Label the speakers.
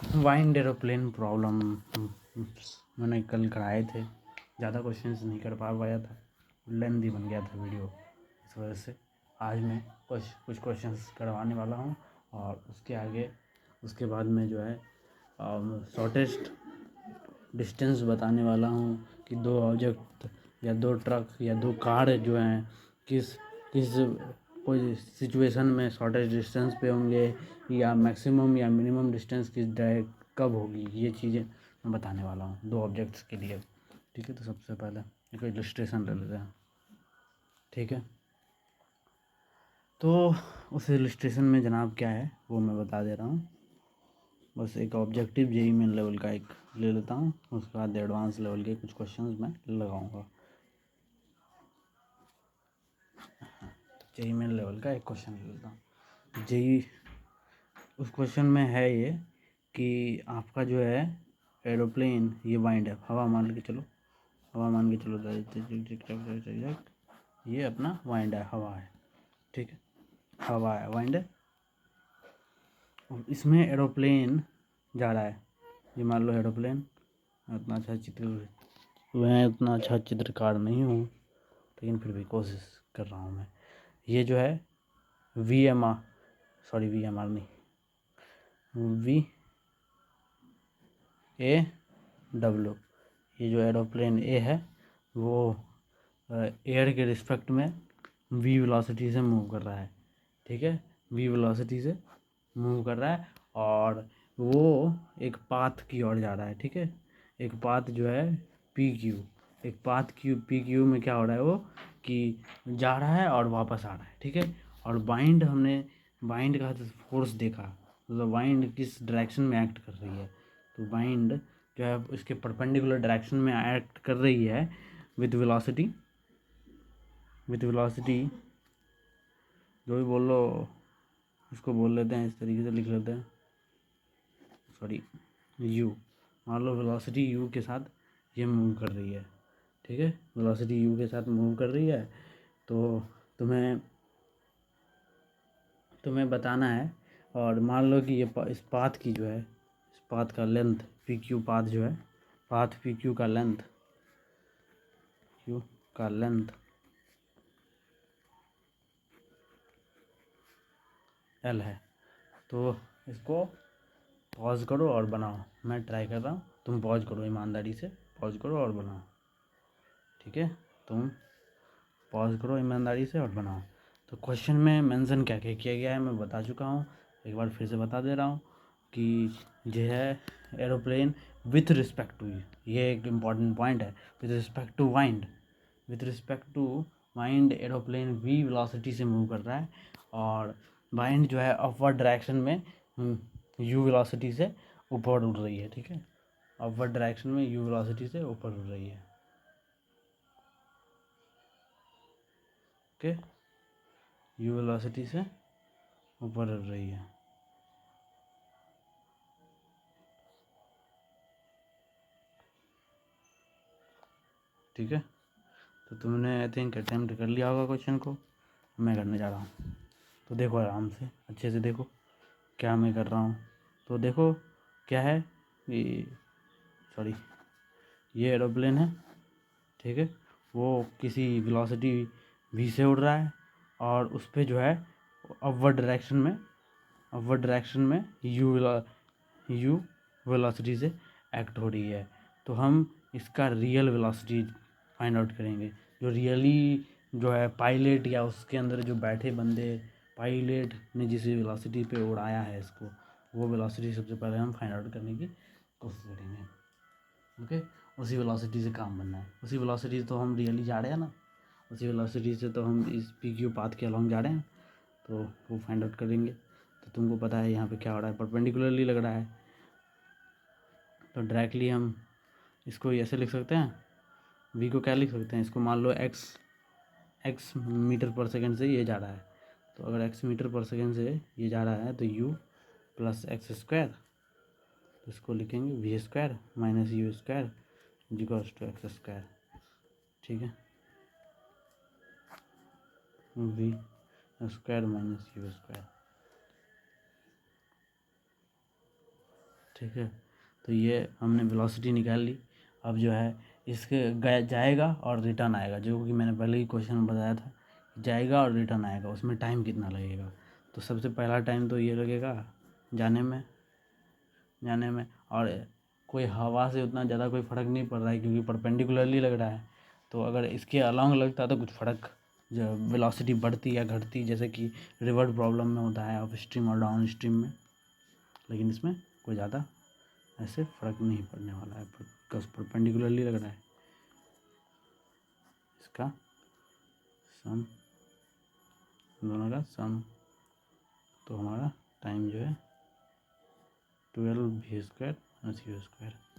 Speaker 1: Wind aeroplane problem मैंने कल कराए थे, ज़्यादा क्वेश्चंस नहीं कर पाया था, लेंथी बन गया था वीडियो, इस वजह से आज मैं कुछ क्वेश्चंस करवाने वाला हूँ और उसके बाद में जो है शॉर्टेस्ट डिस्टेंस बताने वाला हूँ कि दो ऑब्जेक्ट या दो ट्रक या दो कार जो हैं किस किस कोई सिचुएशन में शॉर्टेस्ट डिस्टेंस पे होंगे या मैक्सिमम या मिनिमम डिस्टेंस कब होगी, ये चीज़ें मैं बताने वाला हूँ दो ऑब्जेक्ट्स के लिए। ठीक है, तो सबसे पहले एक इलस्ट्रेशन ले लेते हैं। ठीक है, तो उस इलस्ट्रेशन में जनाब क्या है वो मैं बता दे रहा हूँ। बस एक ऑब्जेक्टिव जेई मेन लेवल का एक ले लेता हूँ, उसके बाद एडवांस लेवल के कुछ क्वेश्चंस मैं लगाऊंगा। जेई मेन लेवल का एक क्वेश्चन ले लेता हूँ। जेई उस क्वेश्चन में है ये कि आपका जो है एरोप्लेन ये वाइंड है, हवा मान के चलो, ये अपना वाइंड है, हवा है। ठीक है, हवा है, वाइंड है। इसमें एरोप्लेन जा रहा है, ये मान लो एरोप्लेन। उतना अच्छा चित्रकार नहीं हूँ, लेकिन फिर भी कोशिश कर रहा हूँ मैं। ये जो है VMR नहीं, VAW, ये जो एरोप्लेन ए है वो एयर के रिस्पेक्ट में V वेलोसिटी से मूव कर रहा है। ठीक है, V वेलोसिटी से मूव कर रहा है और वो एक पाथ की ओर जा रहा है। ठीक है, एक पाथ जो है PQ, एक पाथ PQ में क्या हो रहा है वो कि जा रहा है और वापस आ रहा है। ठीक है, और हमने बाइंड का फोर्स देखा, मतलब वाइंड किस डायरेक्शन में एक्ट कर रही है। तो बाइंड जो है इसके परपेंडिकुलर डायरेक्शन में एक्ट कर रही है विथ वेलोसिटी जो भी बोल लो, इसको बोल लेते हैं, इस तरीके से लिख लेते हैं, u। मान लो वेलोसिटी u के साथ ये मूव कर रही है। ठीक है, वेलोसिटी u के साथ मूव कर रही है, तो तुम्हें बताना है। और मान लो कि ये इस पाथ की जो है, इस पाथ का लेंथ PQ, पाथ जो है पाथ PQ का लेंथ L है। तो इसको पॉज करो और बनाओ, मैं ट्राई कर रहा हूँ, तुम पॉज करो, ईमानदारी से पॉज करो और बनाओ। ठीक है, तुम पॉज करो ईमानदारी से और बनाओ। तो क्वेश्चन में मेंशन क्या क्या किया गया है मैं बता चुका हूँ, एक बार फिर से बता दे रहा हूँ कि जो है एरोप्लेन विथ रिस्पेक्ट टू, ये एक इम्पॉर्टेंट पॉइंट है, with respect to wind aeroplane V velocity से मूव कर रहा है और वाइंड जो है अपवर्ड डायरेक्शन में U वेलोसिटी से ऊपर उड़ रही है। ठीक है, अपवर्ड डायरेक्शन में U वेलोसिटी से ऊपर उड़ रही है। ओके, U वेलोसिटी से ऊपर उड़ रही है। ठीक है, तो तुमने आई थिंक अटैम्प्ट कर लिया होगा क्वेश्चन को, मैं करने जा रहा हूँ। तो देखो आराम से, अच्छे से देखो क्या मैं कर रहा हूँ। तो देखो क्या है, ये एरोप्लेन है। ठीक है, वो किसी वेलोसिटी V से उड़ रहा है और उस पर जो है अपवर्ड डायरेक्शन में U वेलोसिटी से एक्ट हो रही है। तो हम इसका रियल वेलोसिटी फाइंड आउट करेंगे, जो रियली जो है पायलट या उसके अंदर जो बैठे बंदे, पायलट ने जिस वेलोसिटी पे उड़ाया है इसको, वो वेलोसिटी सबसे पहले हम फाइंड आउट करने की कोशिश करेंगे। ओके, उसी वेलोसिटी से काम बनना है, उसी वेलोसिटी से तो हम रियली जा रहे हैं ना, उसी वेलोसिटी से तो हम इस PQ पाथ के अलॉन्ग जा रहे हैं, तो वो फाइंड आउट करेंगे। तो तुमको पता है यहाँ पे क्या हो रहा है, परपेंडिकुलरली लग रहा है, तो डायरेक्टली हम इसको ऐसे लिख सकते हैं, V को क्या लिख सकते हैं, इसको मान लो x मीटर पर सेकेंड से ये जा रहा है, तो अगर x मीटर पर सेकेंड से ये जा रहा है तो u प्लस एक्स स्क्वायर, तो इसको लिखेंगे V square minus U square equals to x square. ठीक है, V square minus U square. ठीक है। तो ये हमने वेलोसिटी निकाल ली। अब जो है इसके जाएगा और रिटर्न आएगा, जो कि मैंने पहले ही क्वेश्चन में बताया था, जाएगा और रिटर्न आएगा, उसमें टाइम कितना लगेगा। तो सबसे पहला टाइम तो ये लगेगा जाने में और कोई हवा से उतना ज़्यादा कोई फ़र्क नहीं पड़ रहा है क्योंकि परपेंडिकुलरली लग रहा है। तो अगर इसके अलोंग लगता तो कुछ फ़र्क, जो वेलोसिटी बढ़ती या घटती, जैसे कि रिवर्स प्रॉब्लम में होता है अप स्ट्रीम और डाउन स्ट्रीम में, लेकिन इसमें कोई ज़्यादा ऐसे फ़र्क नहीं पड़ने वाला है बिकॉज परपेंडिकुलरली लग रहा है। इसका सम, दोनों का सम, तो हमारा टाइम जो है 12 v² + u²।